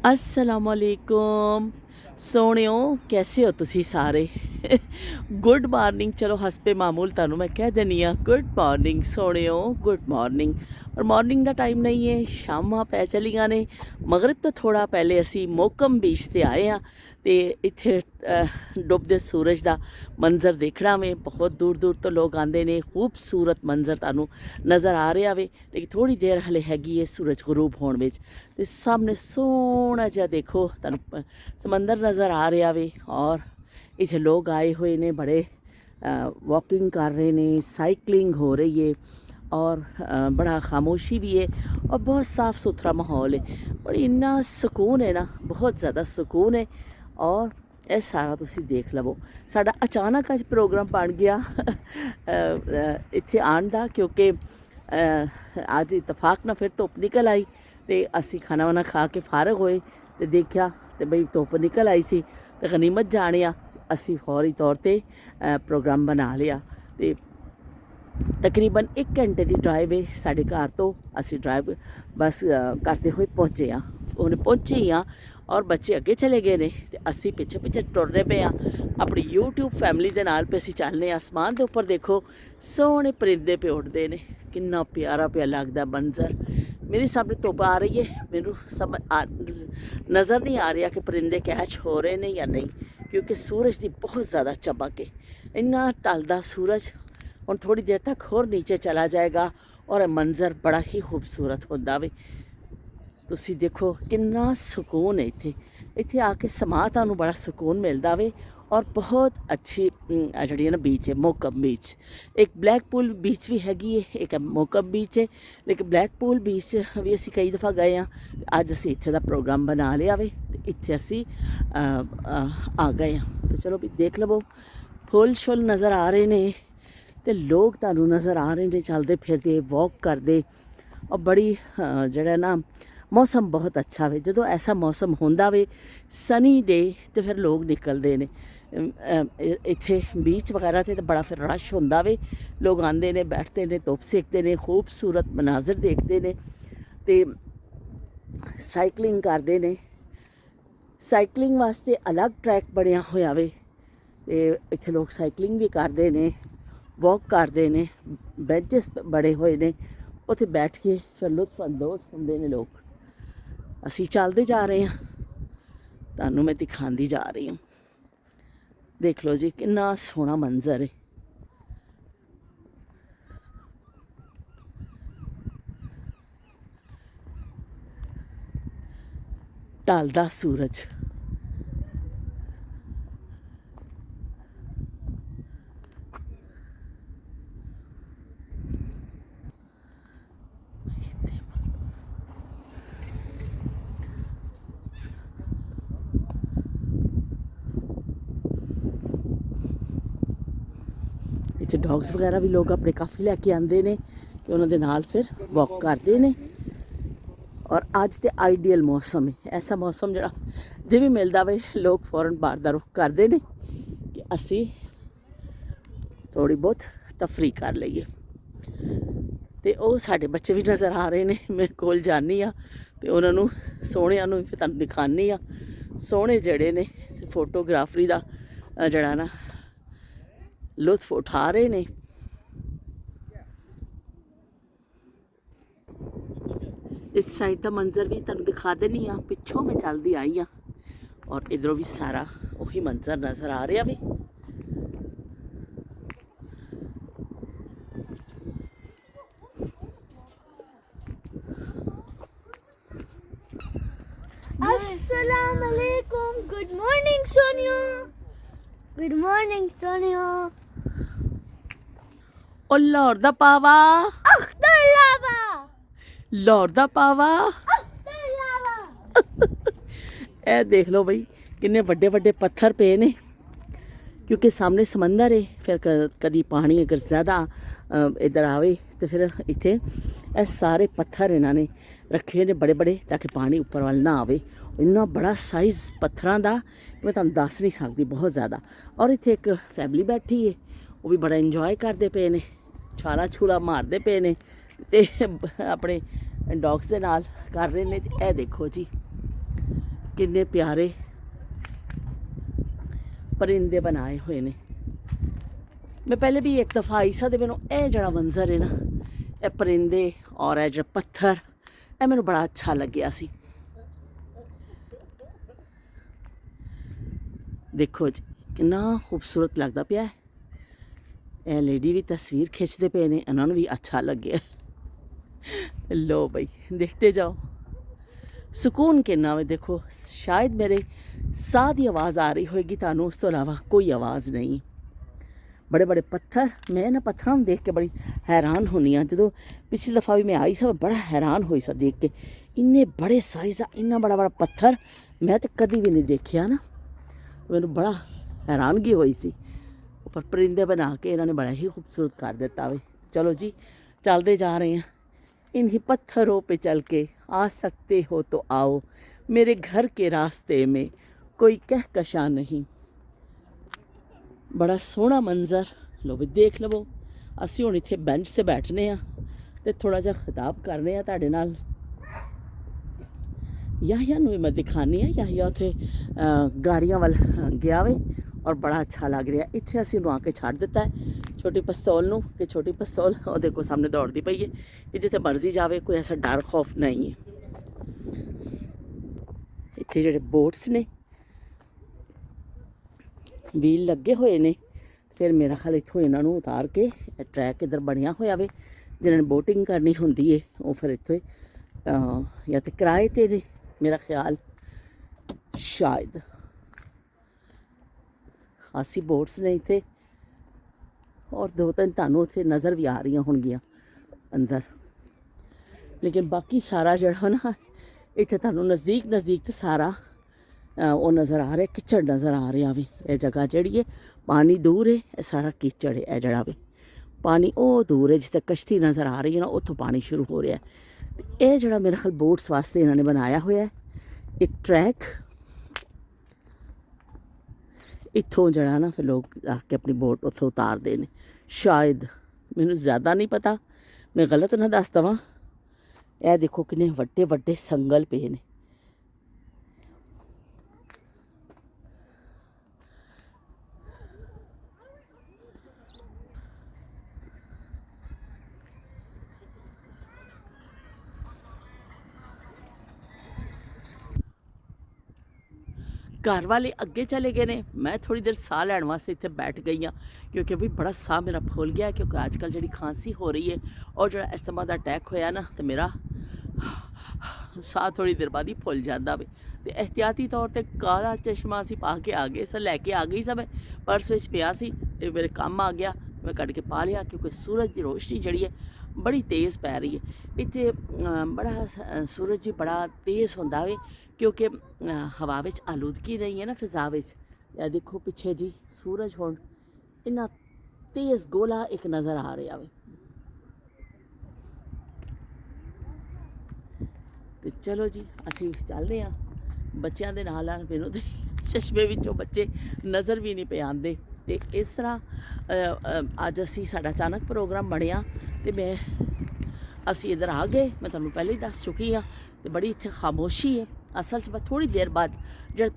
असलकुम सोनियो कैसे हो तुसी सारे गुड मॉर्निंग चलो हसपे मामूल तुहानू मैं कह देनी गुड मॉर्निंग सोनियो गुड मॉर्निंग और मॉर्निंग का टाइम नहीं है शामा पै चलिया ने मगरिब तो थोड़ा पहले असी मोकम बीच से आए हाँ तो इत्थे डुबदे सूरज का मंजर देखना में बहुत दूर दूर तो लोग आते हैं खूबसूरत मंजर तुहानू नज़र आ रहा वे लेकिन थोड़ी देर हले हैगी है सूरज गरूब होने में तो सामने सोहना जहा देखो तुहानू समंदर नज़र आ रहा वे और इतने लोग आए हुए ने बड़े वॉकिंग कर रहे हैं साइकिलिंग हो रही है और बड़ा खामोशी भी है और बहुत साफ़ सुथरा माहौल है और इन्ना सुकून है ना बहुत ज़्यादा सुकून है और ਇਹ ਸਾਰਾ ਤੁਸੀਂ ਦੇਖ ਲਵੋ ਸਾਡਾ ਅਚਾਨਕ ਅੱਜ ਪ੍ਰੋਗਰਾਮ ਬਣ ਗਿਆ ਇੱਥੇ ਆਉਣ ਦਾ ਕਿਉਂਕਿ ਅੱਜ ਇਤਫਾਕ ਨਾਲ ਫਿਰ ਧੁੱਪ ਨਿਕਲ ਆਈ ਤੇ ਅਸੀਂ ਖਾਣਾ ਵਾਣਾ ਖਾ ਕੇ ਫਾਰਗ ਹੋਏ ਤੇ ਦੇਖਿਆ ਤੇ ਬਈ ਧੁੱਪ ਨਿਕਲ ਆਈ ਸੀ ਤੇ ਗਨੀਮਤ ਜਾਣਿਆ ਅਸੀਂ ਫੌਰੀ ਤੌਰ ਤੇ ਪ੍ਰੋਗਰਾਮ ਬਣਾ ਲਿਆ ਤੇ तकरीबन 1 घंटे की ड्राइव है साढ़े घर तो असी ड्राइव बस करते हुए पहुँचे हाँ उन्हें पहुँचे ही हाँ और बच्चे अगे चले गए ने ते असी पिछे पिछे टुरने पे हाँ अपनी यूट्यूब फैमिली के नाल पे असी चलने आसमान के उपर देखो सोहने परिंदे पे उड़ते हैं कितना प्यारा प्या लगता मंजर मेरे सामने धुप आ रही है मैनू सब नज़र नहीं आ रहा कि परिंदे कैच हो रहे हैं या नहीं क्योंकि सूरज की बहुत ज़्यादा चमक है इन्ना टलदा सूरज और थोड़ी देर तक होर नीचे चला जाएगा और मंजर बड़ा ही खूबसूरत होता वे तुसी देखो कितना सुकून है इत्थे इत्थे आके समा तुहानू बड़ा सुकून मिलता वे और बहुत अच्छी जी ना बीच है मोकम बीच एक ब्लैक पूल बीच भी हैगी है एक मोकम बीच है लेकिन ब्लैक पूल बीच भी असी कई दफ़ा गए हाँ अज असी इत्थे दा प्रोग्राम बना लिया वे इत्थे असी आ गए हाँ तो चलो भी देख लवो फुल शुल नज़र आ रहे ने तो लोग तुहानू नज़र आ रहे हैं चलते फिरते वॉक करते और बड़ी जड़ा ना मौसम बहुत अच्छा वे जो ऐसा मौसम होंदा वे सनी डे तो फिर लोग निकलते हैं इत्थे बीच वगैरह से तो बड़ा फिर रश होंदा वे लोग आते हैं बैठते हैं धुप सेकते हैं खूबसूरत मनाजर देखते हैं तो साइकिलिंग करते हैं साइकिलिंग वास्ते अलग ट्रैक बनया होया वे इत्थे लोग साइकिलिंग भी करते हैं वॉक करते हैं बेंचेस बड़े हुए ने उत्थे बैठ के फिर लुत्फ अंदोज होंगे ने लोग असी चलते जा रहे हैं तुहानू मैं दिखाती जा रही हूँ देख लो जी कितना सोहना मंजर है ढलदा सूरज इत्थे डॉग्स वगैरह भी लोग अपने काफ़ी लैके आते हैं कि उन्होंने नाल फिर वॉक करते हैं और अज तो आइडियल मौसम है ऐसा मौसम जरा जो भी मिलता वे लोग फौरन बाहर का रुख करते हैं कि असी थोड़ी बहुत तफरी कर लीए तो वो साढ़े बच्चे भी नज़र आ रहे हैं मैं कोल जानी हाँ तो उन्होंने सोहणिया भी फिर तुहानू दिखानी हाँ सोहणे जड़े ने फोटोग्राफरी का जड़ा ना लुत्फ उठा रहे ने इस साइड का मंजर भी तुहानू दिखा देनी हाँ पिछों मैं चलती आई हाँ और इधरों भी सारा वही मंजर नज़र आ रहा वे अस्सलाम वालेकुम good morning Sonia good morning Sonia ओ लाहौर दा पावा अख्तर लावा लाहौर दा पावा अख्तर लावा ए देख लो बई किन्ने वड्डे वड्डे पत्थर पे ने क्योंकि सामने समंदर है फिर कभी पानी अगर ज़्यादा इधर आवे तो फिर इत्थे ए सारे पत्थर इन्होंने रखे ने बड़े बड़े ताकि पानी उपर वाल ना आवे इन्ना बड़ा साइज़ पत्थरों का मैं तुहानू दस नहीं सकती बहुत ज़्यादा और इत्थे एक फैमिली बैठी है वो भी बड़ा इंजॉय करते पे ने छाला छूला मारते पे ने ते अपने डॉग्स के नाल कर रहे हैं। ए देखो जी किन्ने प्यारे परिंदे बनाए हुए ने। मैं पहले भी एक दफ़ा आई सा, मैनू यह जड़ा मंजर है ना, ये परिंदे और यह जड़ा पत्थर, यह मैनू बड़ा अच्छा लग्या सी। देखो जी कितना खूबसूरत लगता पिया है। यह लेडी भी तस्वीर खिंचते पे ने, इन्होंने भी अच्छा लगे। लो भाई देखते जाओ, सुकून किन्ना वे। देखो शायद मेरे साह की आवाज़ आ रही होगी तुहानू, उस तो इलावा कोई आवाज़ नहीं। बड़े बड़े पत्थर, मैं ना पत्थरों देख के बड़ी हैरान होनी हाँ। जो पिछली दफ़ा भी मैं आई सा, बड़ा हैरान हुई सा देख के, इन्ने बड़े साइज़ का इन्ना बड़ा बड़ा पत्थर मैं तो कभी भी नहीं देखा ना। मैनू बड़ा हैरानगी हुई सी। ऊपर परिंदे बना के इन्होंने बड़ा ही खूबसूरत कर दिता वे। चलो जी चलते जा रहे हैं। इन्हीं पत्थरों पे चल के आ सकते हो तो आओ, मेरे घर के रास्ते में कोई कहकशा नहीं। बड़ा सोहना मंजर, लो भी देख लवो। असी हुण इत्थे बेंच से बैठने आ ते थोड़ा जा खिताब करने आ तुहाडे नाल। याहिया नूं भी मैं दिखानी है। याहिया उत्थे गाड़ियां वाल गया वे और बड़ा अच्छा लग रहा। इत्थे असीं नूं आके छड्ड दिता है छोटी पिस्तौल नूं, कि छोटी पिस्तौल वो देखो सामने दौड़ती पई है कि जिथे मर्जी जावे, कोई ऐसा डर खौफ नहीं है। इत्थे जेहड़े बोट्स ने व्हील लगे हुए ने, फिर मेरा ख्याल इत्थों इन्हां नूं उतार के ट्रैक इधर बनिया होया वे, जिन्होंने बोटिंग करनी होंदी है वो फिर इत्थे या तो किराए ते ने मेरा ख्याल, शायद खासी बोट्स ने इत्थे, और दो तीन तुहानू उत्थे नज़र भी आ रही होणगियां अंदर। लेकिन बाकी सारा जड़ा ना इत्थे तुहानू नज़दीक नज़दीक तो सारा वो नज़र आ रहा, किचड़ नज़र आ रहा वे। यह जगह जिहड़ी है, पानी दूर है, यह सारा कीचड़ है। जड़ा वे पानी वो दूर है, जिथे कश्ती नज़र आ रही है ना, उत्थों पानी शुरू हो रहा है। यह जड़ा मेरे ख्याल बोट्स वास्ते इन्होंने बनाया हुआ है एक ट्रैक। इत्थों जड़ा ना फिर लोग आके अपनी बोट उत्थों उतारते हैं शायद, मैनू ज़्यादा नहीं पता, मैं गलत ना दस दवां। यह देखो किन्ने वड्डे वड्डे संगल पे ने। घर वाले अगे चले गए ने, मैं थोड़ी देर साह लैण वास्ते इत्थे बैठ गई हाँ, क्योंकि भी बड़ा साह मेरा फुल गया है। क्योंकि अजकल जी खांसी हो रही है और जो अस्थमा का अटैक होया ना, तो मेरा साह थोड़ी देर बाद ही फुल जाता वे। तो एहतियाती तौर पर काला चश्मा असी पा के आ गए, लैके आ गई सब, पर्स विच पिया सी, मेरे काम आ गया, मैं कट के पा लिया। क्योंकि सूरज की रोशनी जी है बड़ी तेज़ पै रही है इत्थे। बड़ा सूरज भी बड़ा तेज़ होंदा वे, क्योंकि हवा विच आलूदगी नहीं है ना फिजा विच। या देखो पिछे जी सूरज हुण इन्ना तेज़ गोला एक नज़र आ रहा वे। तो चलो जी असी चलते हाँ बच्चों के नाल। मैनू तो चश्मे विचों बच्चे नज़र भी नहीं पे आते। तो इस तरह अज असी साडा अचानक प्रोग्राम बनिया, तो मैं असी इधर आ गए। मैं तुहानू पहले ही दस चुकी हाँ। तो बड़ी इत्थे खामोशी है। असल च बस थोड़ी देर बाद जो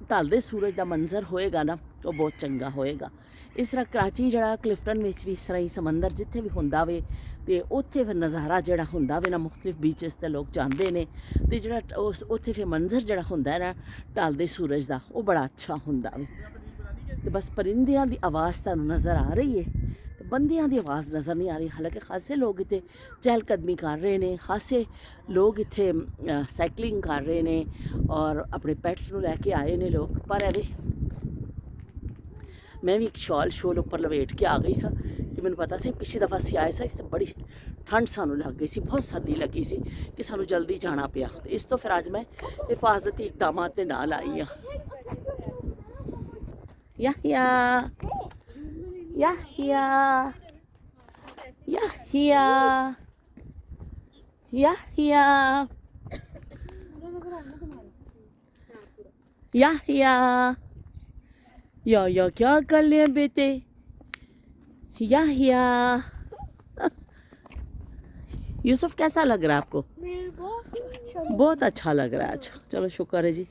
ढलदे सूरज का मंजर होएगा ना, वो बहुत चंगा होएगा। इस तरह कराची जड़ा क्लिफ्टन में भी इस तरह ही समंदर जिथे भी होंदा वे, तो उत्थे फिर नज़ारा जड़ा होंदा वे ना, मुख्तलिफ बीचेस ते लोग जाते हैं। तो जड़ा उस उत्थे फिर मंजर जड़ा होंदा है ना ढलदे सूरज का, वो बड़ा अच्छा होंदा वे। तो बस परिंदियां की आवाज़ तुहानू नज़र आ रही है, तो बंदियां की आवाज़ नज़र नहीं आ रही। हालांकि खासे लोग इत्थे चहलकदमी कर रहे हैं, खासे लोग इत्थे साइकलिंग कर रहे हैं और अपने पैट्स नू लैके आए ने लोग। पर एवे मैं भी एक शॉल उपर लपेट के आ गई सा, कि मैंने पता सी पिछली दफ़ा असीं आए सा, इस बड़ी ठंड सानू लग गई सी, बहुत सर्दी लगी सी कि सानू जल्दी जाना पिया। तो इस तो फिर अज मैं हिफाजती इकदाम के नाल आई हाँ। याहिया याहिया याहिया याहिया याहिया या क्या कर ले बेटे। याहिया यूसुफ कैसा लग रहा है आपको? मेरे बहुत अच्छा बहुत अच्छा लग रहा है। अच्छा चलो शुक्र है जी।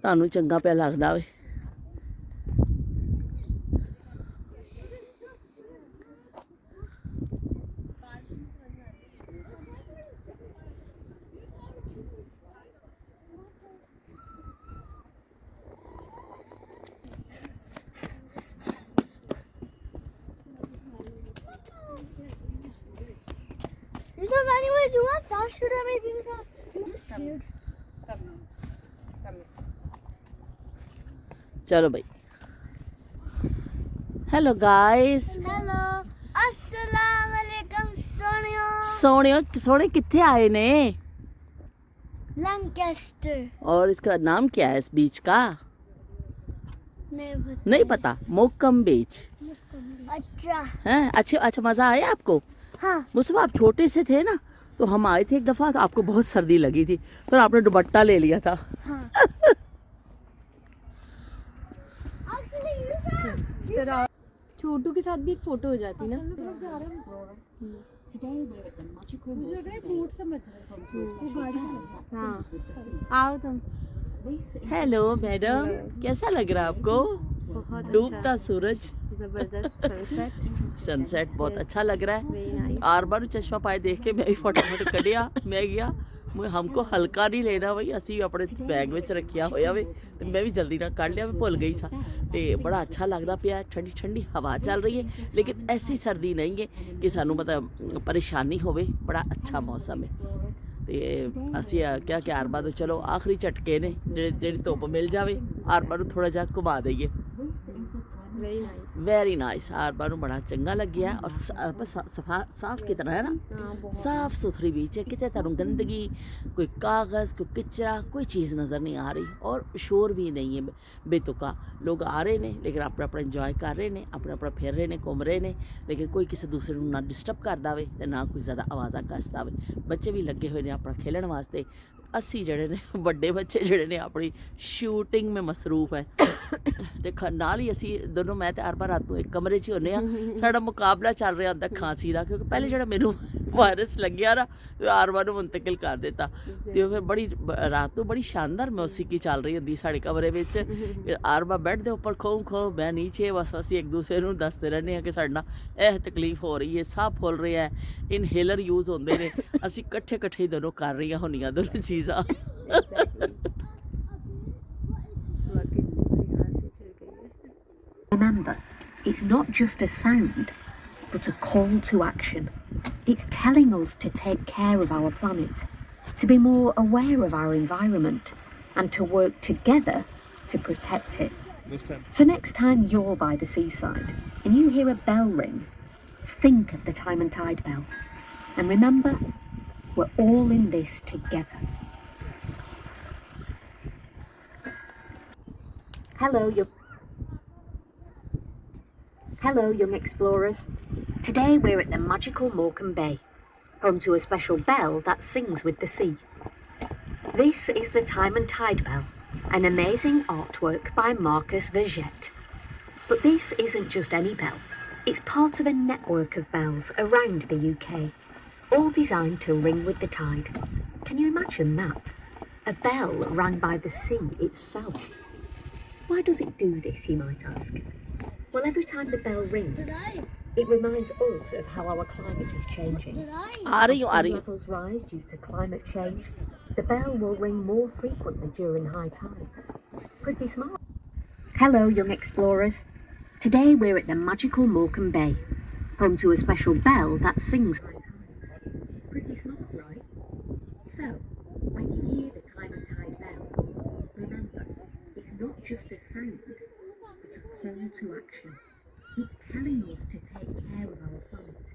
ਤੁਹਾਨੂੰ ਚੰਗਾ ਪਿਆ ਲੱਗਦਾ ਵੇ। So anyways, you want that? Should I maybe do that? ਚਲੋ ਬਈ। Hello guys. Hello. Assalamu alaikum, Sonia. सोने कितने आए ने? Lancaster. और इसका नाम क्या है इस बीच का? Never. नहीं पता। मोकम बीच अच्छा. है। अच्छा मज़ा आया आपको? हाँ. मुझसे आप छोटे से थे ना, तो हम आए थे एक दफ़ा, तो आपको बहुत सर्दी लगी थी, फिर आपने दुपट्टा ले लिया था। हाँ. छोटू के साथ भी एक फोटो हो जाती ना। हाँ आओ तुम। हेलो मैडम, कैसा लग रहा है आपको? बहुत डूबता सूरज, जबरदस्त सनसेट। सनसेट बहुत अच्छा लग रहा है। Very nice. आर बार चश्मा पाए देख के मैं भी फटाफट कढ़िया, मैं गया। हमको हल्का नहीं लेना बई, ਅਸੀਂ ਆਪਣੇ ਬੈਗ ਵਿੱਚ ਰੱਖਿਆ ਹੋਇਆ ਵੇ, ਤੇ ਮੈਂ ਵੀ ਜਲਦੀ ਨਾਲ ਕੱਢ ਲਿਆ, ਮੈਂ ਭੁੱਲ ਗਈ ਸਾਂ। ਤੇ ਬੜਾ ਅੱਛਾ ਲੱਗਦਾ ਪਿਆ, ਠੰਡੀ ਠੰਡੀ ਹਵਾ ਚੱਲ ਰਹੀ ਹੈ, ਲੇਕਿਨ ਐਸੀ ਸਰਦੀ ਨਹੀਂ ਹੈ ਕਿ ਸਾਨੂੰ ਮਤਲਬ ਪਰੇਸ਼ਾਨੀ ਹੋਵੇ। ਬੜਾ ਅੱਛਾ ਮੌਸਮ ਹੈ। ਤੇ ਅਸੀਂ ਕਿਹਾ ਕਿ ਆਰਬਾ ਤੋਂ ਚਲੋ ਆਖਰੀ ਝਟਕੇ ਨੇ, ਜਿਹੜੀ ਧੁੱਪ ਮਿਲ ਜਾਵੇ ਆਰਬਾ ਨੂੰ ਥੋੜਾ ਜਿਹਾ ਘੁਮਾ ਦਈਏ। Very nice. Very nice. आरबा ਨੂੰ ਬੜਾ ਚੰਗਾ ਲੱਗਿਆ, ਔਰ ਆਰਬਾ ਸਾਫ ਕਿਤਨਾ ਹੈ ਨਾ, ਸਾਫ ਸੁਥਰੀ बीच है, कितने ਤੁਹਾਨੂੰ गंदगी, कोई कागज़, कोई कचरा, कोई चीज़ नज़र नहीं आ रही, और शोर भी नहीं है बेतुका। लोग आ रहे ने, लेकिन अपना इंजॉय कर रहे ने, अपना फिर रहे ने, घूम रहे ने, लेकिन कोई किसी दूसरे ਨੂੰ ना डिस्टर्ब करता वे, ते ना कोई ज़्यादा आवाज़ा कसदा वे। बच्चे भी लगे हुए ने अपना खेलने वास्ते। ਅਸੀਂ ਜਿਹੜੇ ਨੇ ਵੱਡੇ ਬੱਚੇ ਜਿਹੜੇ ਨੇ ਆਪਣੀ ਸ਼ੂਟਿੰਗ में ਮਸਰੂਫ ਹੈ। ਤੇ ਨਾਲ ਹੀ ਅਸੀਂ ਦੋਨੋਂ, ਮੈਂ ਤੇ ਆਰਬਾ ਰਾਤ ਨੂੰ ਇੱਕ ਕਮਰੇ 'ਚ ਹੀ ਹੁੰਦੇ ਆ। ਸਾਡਾ ਮੁਕਾਬਲਾ ਚੱਲ ਰਿਹਾ ਹੁੰਦਾ ਖਾਂਸੀ ਦਾ, ਕਿਉਂਕਿ ਪਹਿਲੇ ਜਿਹੜਾ ਮੈਨੂੰ ਵਾਇਰਸ ਲੱਗਿਆ ਨਾ, ਆਰਬਾ ਨੂੰ ਮੁੰਤਕਿਲ ਕਰ ਦਿੱਤਾ। ਤੇ ਉਹ ਫਿਰ ਬੜੀ ਰਾਤ ਨੂੰ ਬੜੀ ਸ਼ਾਨਦਾਰ ਮੌਸੀਕੀ ਚੱਲ ਰਹੀ ਹੁੰਦੀ ਸਾਡੇ ਕਮਰੇ ਵਿੱਚ। ਆਰਬਾ ਬੈੱਡ ਦੇ ਉੱਪਰ ਖੋਂ ਖੋਂ, ਮੈਂ ਨੀਚੇ, ਬਸ ਅਸੀਂ ਇੱਕ ਦੂਸਰੇ ਨੂੰ ਦੱਸਦੇ ਰਹਿੰਦੇ ਹਾਂ ਕਿ ਸਾਡੇ ਨਾਲ ਇਹ ਤਕਲੀਫ ਹੋ ਰਹੀ ਹੈ, ਸਾਹ ਫੁੱਲ ਰਿਹਾ ਹੈ, ਇਨਹੇਲਰ ਯੂਜ਼ ਹੁੰਦੇ ਨੇ। ਅਸੀਂ ਇਕੱਠੇ ਹੀ ਦੋਨੋਂ ਕਰ ਰਹੀਆਂ ਹੁੰਦੀਆਂ ਦੋਨੋਂ ਚੀਜ਼ਾਂ। Remember, it's not just a sound, but a call to action. It's telling us to take care of our planet, to be more aware of our environment, and to work together to protect it. So next time you're by the seaside and you hear a bell ring, think of the time and tide bell. And remember, we're all in this together. Hello, young explorers. Today we're at the magical Morecambe Bay, home to a special bell that sings with the sea. This is the Time and Tide Bell, an amazing artwork by Marcus Vergette. But this isn't just any bell. It's part of a network of bells around the UK, all designed to ring with the tide. Can you imagine that? A bell rang by the sea itself. Why does it do this, you might ask? Well, every time the bell rings, it reminds us of how our climate is changing. As sea levels rise due to climate change, the bell will ring more frequently during high tides. Pretty smart. Hello, young explorers. Today we're at the magical Morecambe Bay, home to a special bell that sings high tides. Pretty smart, right? So, when you hear the time and tide bell, remember, it's not just a sound, but a call to action. It's telling us to take care of our planet,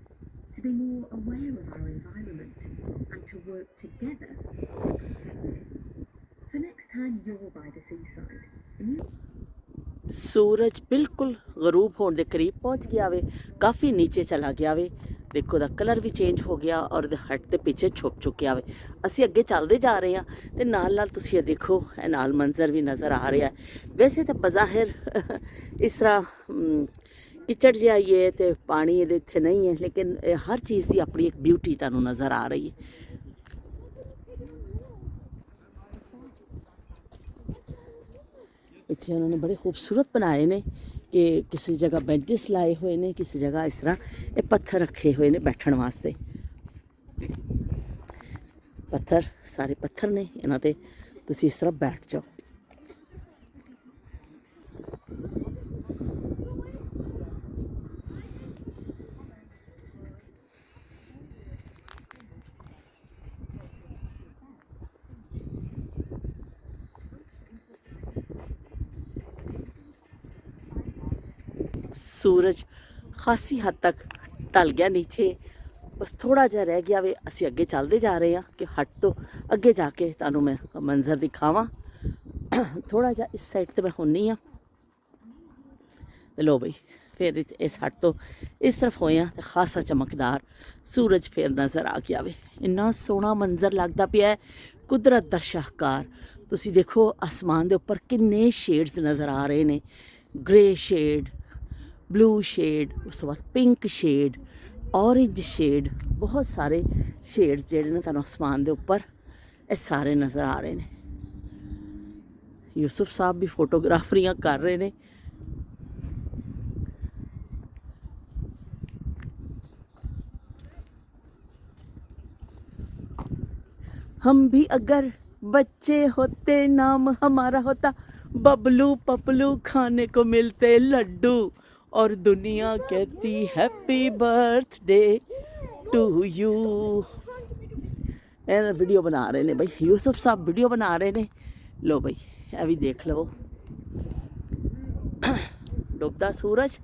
to be more aware of our environment, and to work together to protect it. So next time you're by the seaside and you सूरज बिल्कुल गरूब होने के करीब पहुंच गया वे, काफ़ी नीचे चला गया वे। देखो ਦਾ ਕਲਰ ਵੀ ਚੇਂਜ ਹੋ ਗਿਆ, ਔਰ ਹੱਟ ਦੇ ਪਿੱਛੇ ਛੁਪ ਚੁੱਕਿਆ ਵੇ। ਅਸੀਂ ਅੱਗੇ ਚੱਲਦੇ ਜਾ ਰਹੇ ਹਾਂ, ਤੇ ਨਾਲ ਨਾਲ ਤੁਸੀਂ ਇਹ ਦੇਖੋ, ਇਹ ਨਾਲ ਮੰਜ਼ਰ ਵੀ ਨਜ਼ਰ ਆ ਰਿਹਾ ਹੈ। ਵੈਸੇ ਤਾਂ ਬਜ਼ਾਹਿਰ ਇਸ ਤਰ੍ਹਾਂ ਕਿਚੜ ਜਿਹਾ ਹੀ ਹੈ, ਤੇ ਪਾਣੀ ਇਹਦੇ ਇੱਥੇ ਨਹੀਂ ਹੈ, ਲੇਕਿਨ ਹਰ ਚੀਜ਼ ਦੀ ਆਪਣੀ ਇੱਕ ਬਿਊਟੀ ਤੁਹਾਨੂੰ ਨਜ਼ਰ ਆ ਰਹੀ ਹੈ। ਇੱਥੇ ਉਹਨਾਂ ਨੇ ਬੜੇ ਖੂਬਸੂਰਤ ਬਣਾਏ ਨੇ ਕਿ ਕਿਸੇ ਜਗ੍ਹਾ ਬੈਂਚਸ ਲਾਏ ਹੋਏ ਨੇ, ਕਿਸੇ ਜਗ੍ਹਾ ਇਸ ਤਰ੍ਹਾਂ ਇਹ ਪੱਥਰ ਰੱਖੇ ਹੋਏ ਨੇ ਬੈਠਣ ਵਾਸਤੇ। ਪੱਥਰ ਸਾਰੇ ਪੱਥਰ ਨੇ, ਇਹਨਾਂ ਤੇ ਤੁਸੀਂ ਇਸ ਤਰ੍ਹਾਂ ਬੈਠ ਜਾਓ। सूरज खासी हद तक ढल गया नीचे, बस थोड़ा जिहा रह गया वे। असीं अगे चलते जा रहे हैं कि हट तो अगे जाके तुहानूं मैं मंजर दिखावां। थोड़ा जिहा इस साइड ते मैं हुन्नी हाँ। लो बई फिर इस हट तो इस तरफ होए हैं ते खासा चमकदार सूरज फिर नज़र आ गया वे। इन्ना सोहना मंजर लगदा पिया है, कुदरत दा शाहकार। तुसी देखो आसमान दे उपर किन्ने शेड्स नज़र आ रहे ने, ग्रे शेड, ब्लू शेड, उस तो बाद पिंक शेड, ऑरेंज शेड, बहुत सारे शेड्स जेहड़े ने तुहानूं आसमान दे उपर ये सारे नज़र आ रहे ने। यूसुफ साहब भी फोटोग्राफरियां कर रहे ने। हम भी अगर बच्चे होते नाम हमारा होता बबलू पपलू, खाने को मिलते लड्डू और दुनिया कहती happy birthday to you. Video बना रहे ने भाई, यूसुफ साहब वीडियो बना रहे ने। लो भाई ये भी देख लो, डूबता सूरज।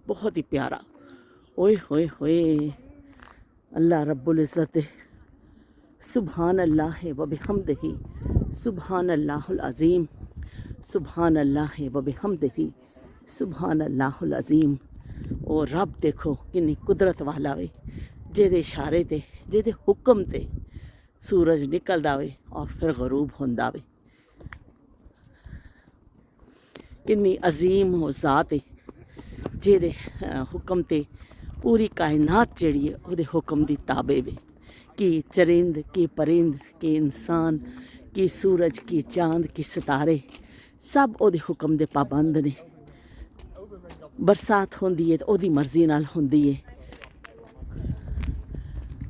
बहुत ही प्यारा। ओए होए होए, अल्लाह रब्बुल इज़्ज़त, सुभान अल्लाह व बिहम्दिही, सुभान अल्लाहुल अज़ीम, सुभान अल्लाह व बिहम्दिही, सुभान अल्लाहुल अज़ीम। और रब देखो किन्नी कुदरत वाला वे, जेदे इशारे ते जेदे हुक्म ते सूरज निकलदा वे और फिर गरूब होंदा वे। किन्नी अजीम हो ज़ात है जेदे हुक्म ते पूरी कायनात जिहड़ी है ओहदे हुक्म दी ताबे वे। कि चरिंद, कि परिंद, कि इंसान, कि सूरज, कि चांद, कि सितारे सब ओहदे हुक्म दे पाबंद ने। बरसात होंदी है तो ओहदी मर्जी नाल होंदी है,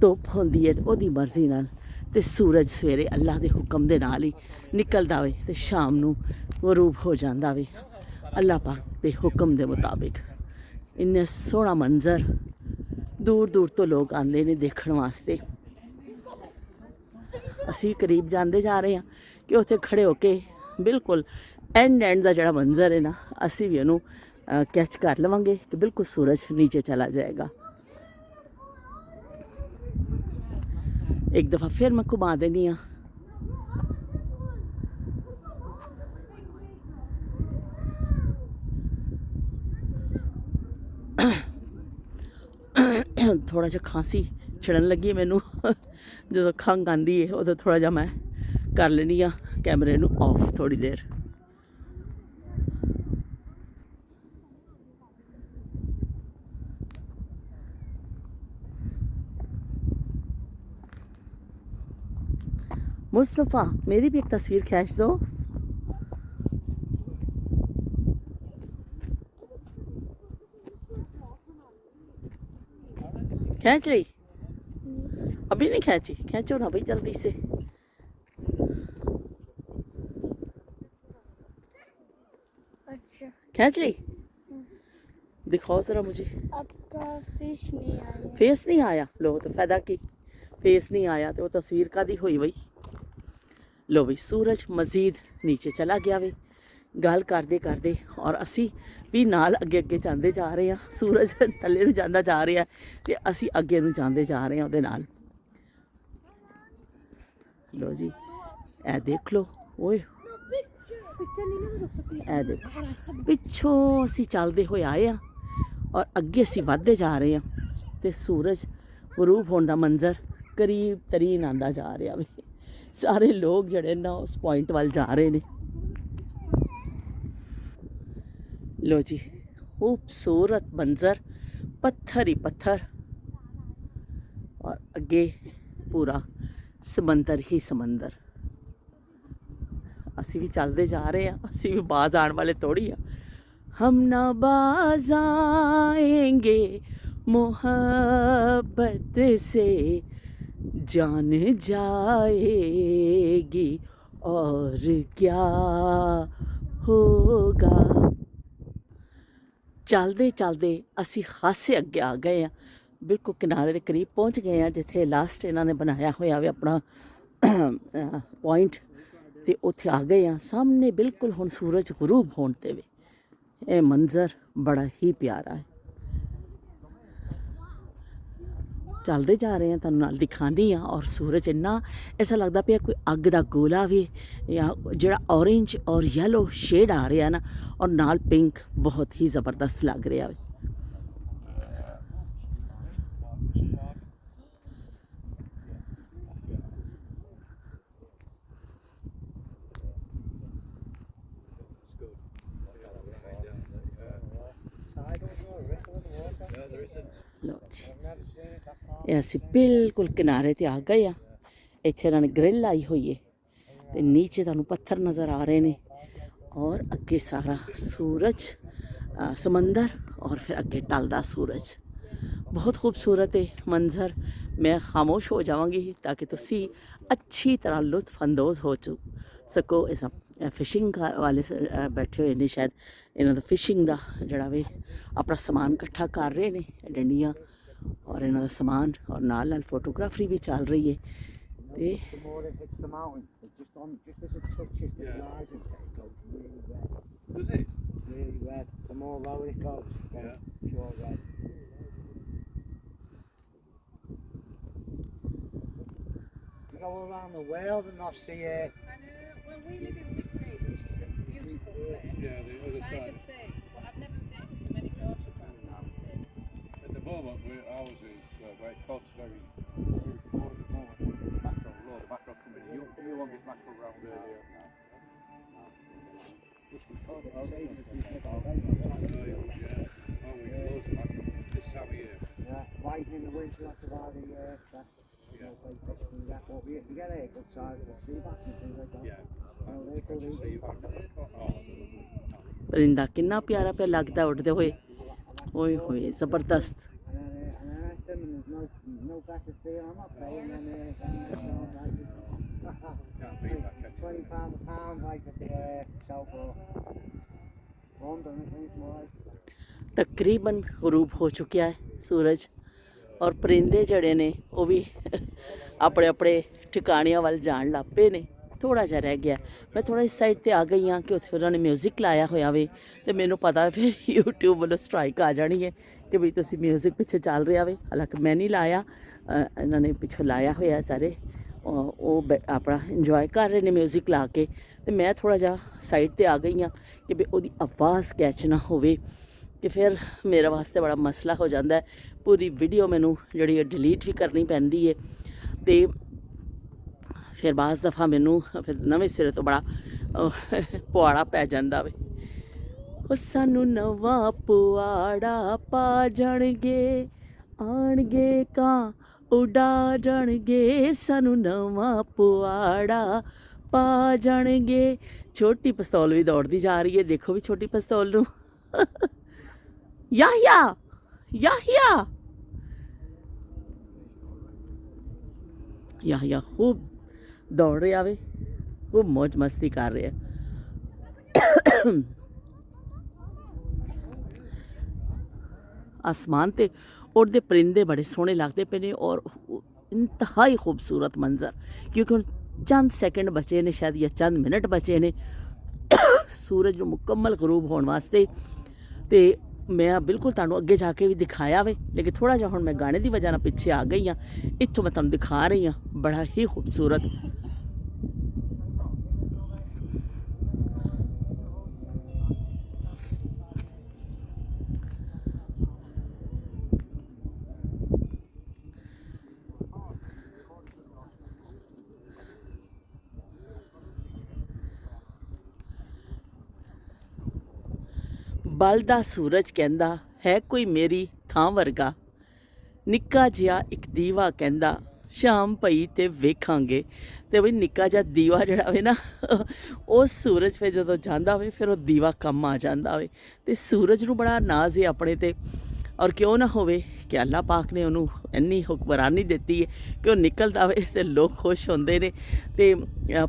धुप होंदी है तो ओहदी मर्जी नाल, ते सूरज सवेरे अल्लाह दे हुक्म दे नाल ही निकलदा वे ते शाम नूं गरूब हो जांदा वे अल्लाह पाक दे हुक्म दे मुताबिक। इन्ना सोहना मंजर, दूर दूर तो लोग आंदे ने देखण वास्ते। असीं करीब जांदे जा रहे हैं कि उत्थे खड़े होके बिल्कुल एंड दा जिहड़ा मंजर है ना, असीं भी उहनूं कैच कर लवांगे कि बिल्कुल सूरज नीचे चला जाएगा। एक दफ़ा फिर मैं घुमा देनी हाँ। थोड़ा जा खांसी छिड़न लगी है मैनू, जो खंघ आती है उदों थोड़ा जा मैं कर लेनी हाँ कैमरे नू ऑफ थोड़ी देर। मुस्तफ़ा मेरी भी एक तस्वीर खींच दो। खींच रही? अभी नहीं खींची? खींचो ना भाई जल्दी से। अच्छा खींच ली? दिखाओ जरा मुझे। आपका फेस नहीं आया। फेस नहीं आया? लो तो फायदा की, फेस नहीं आया तो वो तस्वीर का दी हुई बई। लो बई सूरज मजीद नीचे चला गया वे गल करते करते, और असी भी नाल अगे अगे जाते जा रहे हैं। सूरज थले नूं जांदा जा रहा है तो असी अगे नूं जाते जा रहे हैं उहदे नाल। लो जी ए देख लो, ओए ए देखो पिछों असी चलते हुए आए हैं और अगे असी वधदे जा रहे हैं तो सूरज गरूब होने का मंजर करीब तरीन आंदा जा रहा वे। सारे लोग जड़े ना उस पॉइंट वाल जा रहे ने। लो जी खूबसूरत मंजर, पत्थर ही पत्थर और अगे पूरा समंदर ही समंदर। असी भी चलते जा रहे हैं, असी भी बाज आने वाले थोड़ी आ। हम ना बाज आएंगे मोहब्बत से, जान जाएगी और क्या होगा। चलते चलते असी खासे अगे आ गए हैं, बिल्कुल किनारे के करीब पहुँच गए हैं जिथे लास्ट इन्होंने बनाया होया वे अपना पॉइंट। तो उत्थे आ गए हैं सामने बिल्कुल हुण सूरज गुरूब होने ते वे। ये मंजर बड़ा ही प्यारा है। चलते जा रहे हैं, तुहानूं नाल दिखानी आ। और सूरज इन्ना ऐसा लगता पिया कोई अग दा गोला भी, या जिहड़ा ऑरेंज और येलो शेड आ रहा ना, और नाल पिंक, बहुत ही ज़बरदस्त लग रहा है। लो जी, ये असी बिल्कुल किनारे ते आ गए हैं। इत्थे इन्होंने ग्रिल लाई हुई है, ते नीचे तुहानूं पत्थर नज़र आ रहे हैं, और अगे सारा सूरज, समंदर, और फिर अगे टलदा सूरज। बहुत खूबसूरत है मंजर। मैं खामोश हो जावांगी ताकि तुसी अच्छी तरह लुत्फ अंदोज़ हो सको। इस फिशिंग वाले बैठे हुए ने, शायद इन्हों का फिशिंग का जड़ा वे अपना समान इकट्ठा कर रहे हैं, डंडियाँ और इन्हों का समान, और नाल नाल फोटोग्राफरी भी चल रही है। ते Does it? Really red. The more lower it goes, Yeah. pure red. You go around the world and not see it. Well, we live in Whitby, which is a beautiful place. Yeah, the other By side. the sea, but I've never taken so many photographs as this. At the moment, ours is where it costs very poor at the moment. Mackerel, load of mackerel coming in. You won't get mackerel round here, do you? Oh, yeah. Oh, we get loads of mackerel this time of year. Yeah, white in the winter, that's about the stuff. Yeah. Well, you get a good size of the sea bass and things like that. Yeah. Oh, they could Just eat see back. Oh. परिंदा कितना प्यारा पे लगता उड़ते हुए, ओए होए ज़बरदस्त। and then I them and there's no better feel. I'm not paying them Can't beat that, can you? £20 a pound like at the South of London, I think it's more like. तकरीबन गुरूब हो चुका है सूरज, और परिंदे जड़े ने वो भी अपने अपने ठिकाणियां वाल जान लग पे ने। थोड़ा जा रह गया, मैं थोड़ा इस साइड ते आ गई हाँ कि उत्थे उन्होंने म्यूजिक लाया होया वे, तो मैनू पता फिर यूट्यूब वालों स्ट्राइक आ जानी है कि बई तुसी म्यूजिक पिछे चल रहा वे। हालांकि मैं नहीं लाया, इन्होंने पिछों लाया होया सारे, वो अपना इंजॉय कर रहे हैं म्यूजिक ला के। तो मैं थोड़ा जा साइड ते आ गई हाँ कि बई ओदी आवाज़ कैच ना होवे, कि फिर मेरे वास्ते बड़ा मसला हो जाता है। पूरी वीडियो मैनू जी डिलीट भी करनी पैंदी है, तो फिर बाज़ दफ़ा मैनू फिर नवें सिरे तो बड़ा पुआड़ा पै जाता वे। सानू नवा पुआड़ा पा जाणगे, आणगे कां उड़ा जाणगे, सानू नवा पुआड़ा पा जाणगे। छोटी पिस्तौल भी दौड़ती जा रही है, देखो भी छोटी पिस्तौल नू। याहिया याहिया याहिया खूब दौड़ रहा वे, खूब मौज मस्ती कर रहे हैं। आसमान ते उड़ते परिंदे बड़े सोहने लगते पे ने, और इंतहाई खूबसूरत मंजर, क्योंकि हुण चंद सैकेंड बचे ने शायद, या चंद मिनट बचे ने सूरज नूं मुकम्मल गरूब होने वास्ते। तो मैं बिल्कुल तुहानूं अगे जाके भी दिखाया वे, लेकिन थोड़ा जिहा हुण मैं गाने की वजह नाल पिछे आ गई हाँ। इत्थों मैं तुहानूं दिखा रही हाँ, बड़ा ही खूबसूरत। बलदा सूरज कहंदा ਹੈ ਕੋਈ ਮੇਰੀ ਥਾਂ ਵਰਗਾ। ਨਿੱਕਾ ਜਿਹਾ ਇੱਕ ਦੀਵਾ ਕਹਿੰਦਾ ਸ਼ਾਮ ਪਈ ਤੇ ਵੇਖਾਂਗੇ। ਤੇ ਬਈ ਨਿੱਕਾ ਜਿਹਾ ਦੀਵਾ ਜਿਹੜਾ ਹੋਵੇ ਨਾ ਉਹ ਸੂਰਜ ਫਿਰ ਜਦੋਂ ਜਾਂਦਾ ਹੋਵੇ ਫਿਰ ਉਹ ਦੀਵਾ ਕੰਮ ਆ ਜਾਂਦਾ ਹੋਵੇ। ਤੇ ਸੂਰਜ ਨੂੰ ਬੜਾ ਨਾਜ਼ ਹੈ ਆਪਣੇ ਤੇ, ਔਰ ਕਿਉਂ ਨਾ ਹੋਵੇ ਕਿ ਅੱਲਾਹ ਪਾਕ ਨੇ ਉਹਨੂੰ ਇੰਨੀ ਹੁਕਮਰਾਨੀ ਦਿੱਤੀ ਹੈ ਕਿ ਉਹ ਨਿਕਲਦਾ ਹੋਵੇ ਤੇ ਲੋਕ ਖੁਸ਼ ਹੁੰਦੇ ਨੇ। ਤੇ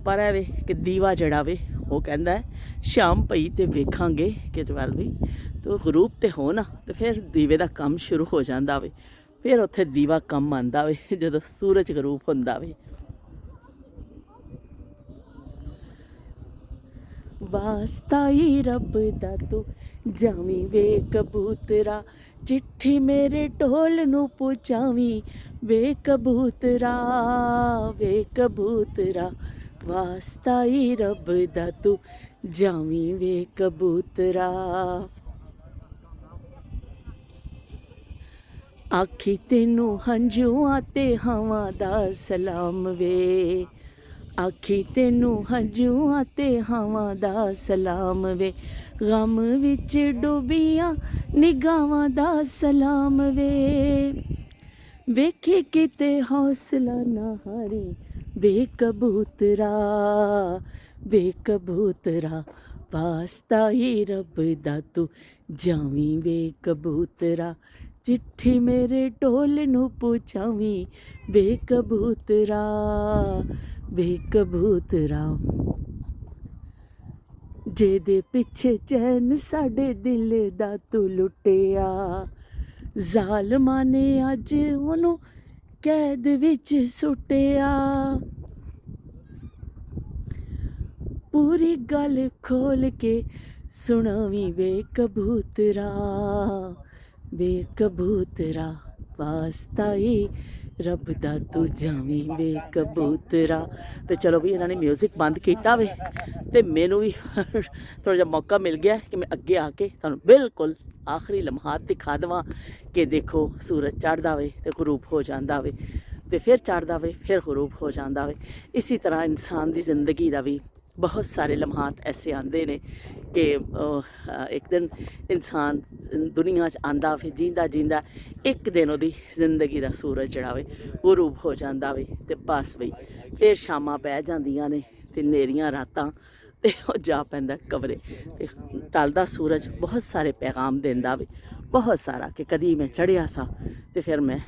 ਪਰ ਇਹ ਵੇ ਕਿ ਦੀਵਾ ਜਿਹੜਾ ਵੇ ਉਹ ਕਹਿੰਦਾ ਹੈ ਸ਼ਾਮ ਪਈ ਤੇ ਵੇਖਾਂਗੇ ਕਿ ਜਵਾਲ ਵੀ ਤੋ ਗਰੂਪ ਤੇ ਹੋ ਨਾ, ਤੇ ਫਿਰ ਦੀਵੇ ਦਾ ਕੰਮ ਸ਼ੁਰੂ ਹੋ ਜਾਂਦਾ ਵੇ। ਫਿਰ ਉੱਥੇ ਦੀਵਾ ਕੰਮ ਆਉਂਦਾ ਵੇ ਜਦੋਂ ਸੂਰਜ ਗਰੂਪ ਹੁੰਦਾ ਵੇ। ਵਾਸਤਾ ਹੀ ਰੱਬ ਦਾ ਤੂੰ ਜਾਵੀਂ ਵੇ ਕਬੂਤਰਾ, ਚਿੱਠੀ ਮੇਰੇ ਢੋਲ ਨੂੰ ਪਹੁੰਚਾਵੀਂ ਵੇ ਕਬੂਤਰਾ, ਵੇ ਕਬੂਤਰਾ। ਵਾਸਤਾ ਹੀ ਰੱਬ ਦਾ ਤੂੰ ਜਾਵੀਂ ਵੇ ਕਬੂਤਰਾ। ਆਖੀ ਤੈਨੂੰ ਹੰਝੂਆਂ ਤੇ ਹਵਾ ਦਾ ਸਲਾਮ ਵੇ, ਆਖੀ ਤੈਨੂੰ ਹੰਝੂਆਂ ਤੇ ਹਵਾ ਦਾ ਸਲਾਮ ਵੇ। ਗਮ ਵਿੱਚ ਡੁੱਬੀਆਂ ਨਿਗਾਹਾਂ ਦਾ ਸਲਾਮ ਵੇ। ਵੇਖੇ ਕਿਤੇ ਹੌਸਲਾ ਨਾ ਹਾਰੀ ਵੇ ਕਬੂਤਰਾ, ਵੇ ਕਬੂਤਰਾ। ਵਾਸਤਾ ਹੀ ਰੱਬ ਦਾ ਤੂੰ ਜਾਵੀਂ ਵੇ ਕਬੂਤਰਾ, ਚਿੱਠੀ ਮੇਰੇ ਢੋਲ ਨੂੰ ਪਹੁੰਚਾਵੀਂ ਵੇ ਕਬੂਤਰਾ, ਵੇ ਕਬੂਤਰਾ। ਜਿਹਦੇ ਪਿੱਛੇ ਚੈਨ ਸਾਡੇ ਦਿਲ ਦਾ ਤੂੰ ਲੁੱਟਿਆ, ਜ਼ਾਲਮਾਂ ਨੇ ਅੱਜ ਉਹਨੂੰ ਕੈਦ ਵਿੱਚ ਸੁੱਟਿਆ। ਪੂਰੀ ਗੱਲ ਖੋਲ ਕੇ ਸੁਣਾਵੀਂ ਵੇ ਕਬੂਤਰਾ, ਵੇ ਕਬੂਤਰਾ। ਵਾਸਤਾ ਹੀ ਰੱਬ ਦਾ ਤੂੰ ਜਾਵੀਂ ਵੇ ਕਬੂਤਰਾ। ਤੇ ਚਲੋ ਵੀ ਇਹਨਾਂ ਨੇ ਮਿਊਜ਼ਿਕ ਬੰਦ ਕੀਤਾ ਵੇ ਤੇ ਮੈਨੂੰ ਵੀ ਥੋੜ੍ਹਾ ਜਿਹਾ ਮੌਕਾ ਮਿਲ ਗਿਆ ਕਿ ਮੈਂ ਅੱਗੇ ਆ ਕੇ ਤੁਹਾਨੂੰ ਬਿਲਕੁਲ ਆਖਰੀ ਲਮਹਾਤ ਦਿਖਾ ਦੇਵਾਂ ਕਿ ਦੇਖੋ ਸੂਰਜ ਚੜ੍ਹਦਾ ਵੇ ਤੇ ਗਰੂਪ ਹੋ ਜਾਂਦਾ ਵੇ, ਤੇ ਫਿਰ ਚੜ੍ਹਦਾ ਵੇ ਫਿਰ ਗਰੂਪ ਹੋ ਜਾਂਦਾ ਵੇ। ਇਸੇ ਤਰ੍ਹਾਂ ਇਨਸਾਨ ਦੀ ਜ਼ਿੰਦਗੀ ਦਾ ਵੀ ਬਹੁਤ ਸਾਰੇ ਲਮਹਾਤ ਐਸੇ ਆਉਂਦੇ ਨੇ ਕਿ ਇੱਕ ਦਿਨ ਇਨਸਾਨ ਦੁਨੀਆ 'ਚ ਆਉਂਦਾ ਵੇ ਜੀਂਦਾ ਜੀਂਦਾ, ਇੱਕ ਦਿਨ ਉਹਦੀ ਜ਼ਿੰਦਗੀ ਦਾ ਸੂਰਜ ਜਿਹੜਾ ਵੇ ਗਰੂਪ ਹੋ ਜਾਂਦਾ ਵੇ। ਤੇ ਬਸ ਬਈ ਫਿਰ ਸ਼ਾਮਾਂ ਪੈ ਜਾਂਦੀਆਂ ਨੇ ਤੇ ਹਨੇਰੀਆਂ ਰਾਤਾਂ ਤੇ ਉਹ ਜਾ ਪੈਂਦਾ ਕਬਰੇ। ਤੇ ਢਲਦਾ ਸੂਰਜ ਬਹੁਤ ਸਾਰੇ ਪੈਗਾਮ ਦਿੰਦਾ ਵੇ, ਬਹੁਤ ਸਾਰਾ, ਕਿ ਕਦੀ ਮੈਂ ਚੜ੍ਹਿਆ ਸਾਂ ਤੇ ਫਿਰ ਮੈਂ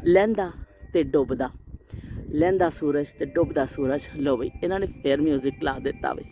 ਲਹਿੰਦਾ ਤੇ ਡੁੱਬਦਾ, ਲਹਿੰਦਾ ਸੂਰਜ ਤੇ ਡੁੱਬਦਾ ਸੂਰਜ। ਲੋ ਬਈ ਇਹਨਾਂ ਨੇ ਫਿਰ ਮਿਊਜ਼ਿਕ ਲਾ ਦਿੱਤਾ ਵੇ।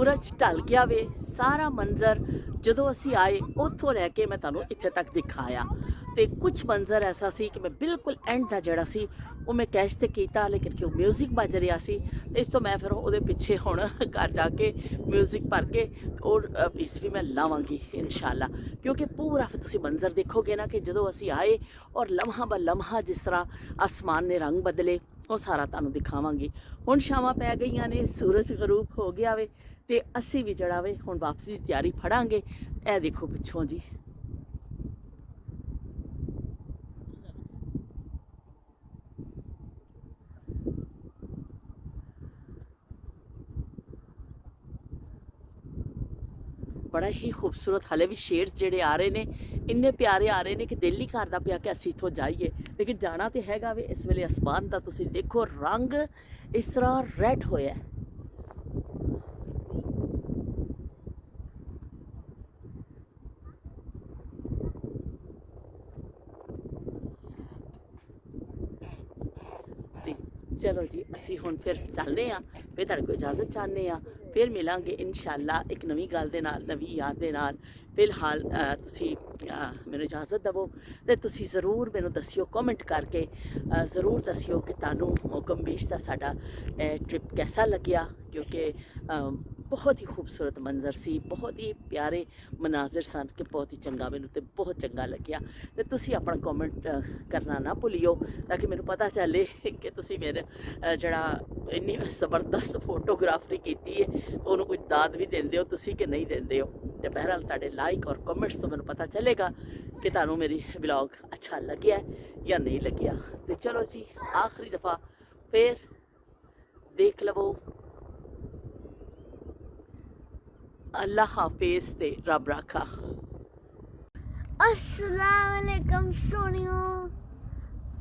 ਸੂਰਜ ਢਲ ਗਿਆ ਵੇ। ਸਾਰਾ ਮੰਜ਼ਰ ਜਦੋਂ ਅਸੀਂ ਆਏ ਉੱਥੋਂ ਲੈ ਕੇ ਮੈਂ ਤੁਹਾਨੂੰ ਇੱਥੇ ਤੱਕ ਦਿਖਾਇਆ, ਤੇ ਕੁਝ ਮੰਜ਼ਰ ਐਸਾ ਸੀ ਕਿ ਮੈਂ ਬਿਲਕੁਲ ਐਂਡ ਦਾ ਜਿਹੜਾ ਸੀ ਉਹ ਮੈਂ ਕੈਚ ਤੇ ਕੀਤਾ, ਲੇਕਿਨ ਕਿਉਂ ਮਿਊਜ਼ਿਕ ਵੱਜ ਰਿਹਾ ਸੀ ਤੇ ਇਸ ਤੋਂ ਮੈਂ ਫਿਰ ਉਹਦੇ ਪਿੱਛੇ ਹੁਣ ਘਰ ਜਾ ਕੇ ਮਿਊਜ਼ਿਕ ਭਰ ਕੇ ਔਰ ਪੀਸ ਵੀ ਮੈਂ ਲਾਵਾਂਗੀ ਇਨਸ਼ਾਅੱਲਾ, ਕਿਉਂਕਿ ਪੂਰਾ ਫਿਰ ਤੁਸੀਂ ਮੰਜ਼ਰ ਦੇਖੋਗੇ ਨਾ ਕਿ ਜਦੋਂ ਅਸੀਂ ਆਏ ਔਰ ਲਮਹਾ ਬ ਲਮਹਾ ਜਿਸ ਤਰ੍ਹਾਂ ਆਸਮਾਨ ਨੇ ਰੰਗ ਬਦਲੇ ਉਹ ਸਾਰਾ ਤੁਹਾਨੂੰ ਦਿਖਾਵਾਂਗੀ। ਹੁਣ ਸ਼ਾਮਾਂ ਪੈ ਗਈਆਂ ਨੇ, ਸੂਰਜ ਗਰੂਬ ਹੋ ਗਿਆ ਵੇ ਤੇ ਅਸੀਂ ਵੀ ਜਿਹੜਾ ਵੇ ਹੁਣ ਵਾਪਸੀ ਦੀ ਤਿਆਰੀ ਫੜਾਂਗੇ। ਇਹ ਦੇਖੋ ਪਿੱਛੋਂ ਜੀ बड़ा ही खूबसूरत, हाले भी शेड्स जेडे आ रहे ने इन्ने प्यारे आ रहे ने कि दिल नहीं करता पिया कि असीं इत्थों जाइए, लेकिन जाना तो हैगा वे। इस वेले आसमान का तुसीं देखो रंग इस तरह रेड होया है। चलो जी असी हुण फिर चलने आ, फिर तुहाडे कोल इजाजत चाहने आ, फिर मिलांगे इंशाअल्लाह एक नवी गल दे नाल, नवी याद दे नाल। फिलहाल तुसी मैनूं इजाजत दवो ते तुसी ज़रूर मैनूं दस्सिओ कमेंट करके, ज़रूर दस्सिओ कि तुहानूं मोहकम बीच दा साडा ट्रिप कैसा लग्या, क्योंकि बहुत ही खूबसूरत मंजर सी, बहुत ही प्यारे मनाजिर सन कि बहुत ही चंगा, मैनूं ते बहुत चंगा लग्या। ते तुसी अपना कमेंट करना ना भुल्लिओ ताकि मैनूं पता चले कि तुसी मेरे जड़ा इन्नी जबरदस्त फोटोग्राफरी कीती है उन्होंने कोई दाद भी देंदे हो तुसी कि नहीं देंदे हो। तो बहरहाल तुहाडे लाइक और कमेंट्स तो मैनूं पता चलेगा कि तुहानूं मेरी व्लॉग अच्छा लग्या या नहीं लग्या। तो चलो जी आखिरी दफ़ा फिर देख लवो। अल्लाह हाफिज़ ते रब राखा। अस्सलाम वालेकुम सोनियो,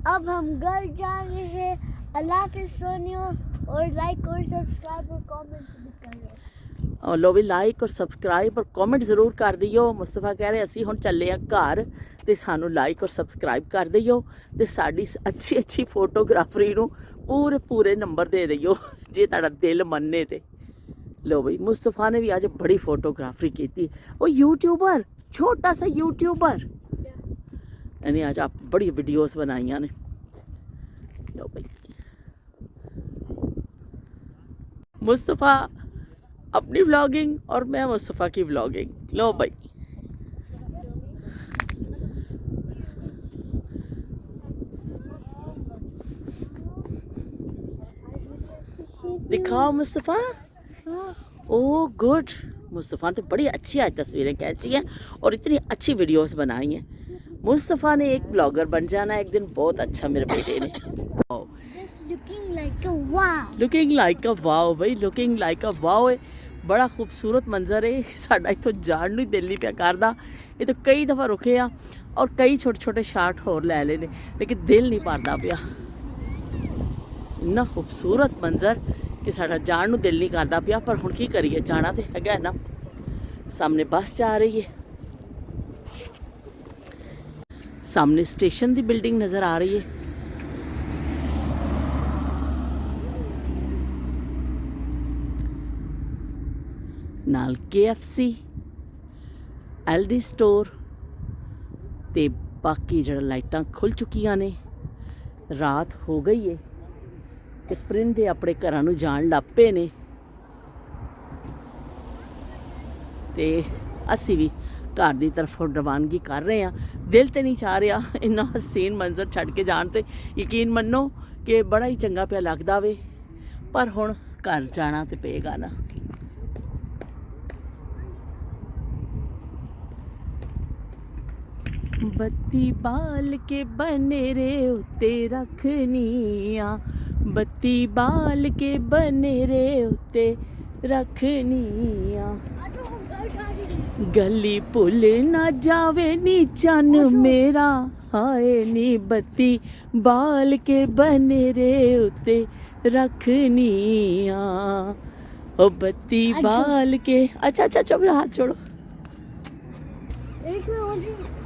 अब हम घर जा रहे हैं। अल्लाह हाफिज़ सोनियो, और लाइक और सब्सक्राइब और कमेंट भी करो। लो भी लाइक और सबसक्राइब और कमेंट ज़रूर कर दियो। मुस्तफा कह रहे असी हुण चले आ घर ते सानू लाइक और सबसक्राइब कर दियो ते साडी अच्छी अच्छी फोटोग्राफरी नूं पूरे पूरे नंबर दे दियो जे तुहाडा दिल मन्ने ते। लो भाई मुस्तफा ने भी आज बड़ी फोटोग्राफरी की थी। वो यूट्यूबर, छोटा सा यूट्यूबर, यानी आज आप बड़ी वीडियोस बनाई ने। लो भाई मुस्तफ़ा अपनी व्लॉगिंग और मैं मुस्तफ़ा की व्लॉगिंग। लो भाई दिखाओ मुस्तफ़ा। ओ गुड, मुस्तफ़ा ने बड़ी अच्छी आज तस्वीरें खींची हैं और इतनी अच्छी वीडियोस बनाई हैं। मुस्तफ़ा ने एक ब्लॉगर बन जाना एक दिन, बहुत अच्छा मेरे बेटे ने। Looking like a wow, looking like a wow भाई, लुकिंग लाइक अ वाव है। बड़ा खूबसूरत मंजर है साडा, इत्थों जाण नूं दिल नहीं पिया करदा। ये तो कई दफ़ा रुके आ और कई छोटे छोटे शाट होर लै ले ने, लेकिन दिल नहीं भरदा पिया। इन्ना खूबसूरत मंजर कि साडा जाण नूं दिल नहीं करदा पिया, पर हुण की करिए, जाना तो हैगा ना। सामने बस जा रही है, सामने स्टेशन की बिल्डिंग नज़र आ रही है। नाल KFC, LD स्टोर ते बाकी जड़ा लाइटां खुल चुकियां ने। रात हो गई है ते परिंदे अपने घरां नूं जाण लग पे ने ते असी भी घर की तरफ रवानगी कर रहे हैं। दिल तो नहीं चाह रहा इन्ना हसीन मंजर छड़ के जान ते, यकीन मनो कि बड़ा ही चंगा पिया लगदा वे, पर हुण घर जाना तो पेगा ना। बत्ती बाल के बनेरे उत्ते रखनिया, बत्ती बाल के बनेरे उत्ते रखनिया, गली भुल ना जावे नी चन मेरा, हाय नी बत्ती बाल के बनेरे उत्ते रखनिया, ओ बत्ती बाल के। अच्छा अच्छा अच्छा, हाथ छोड़ो। एक मिनट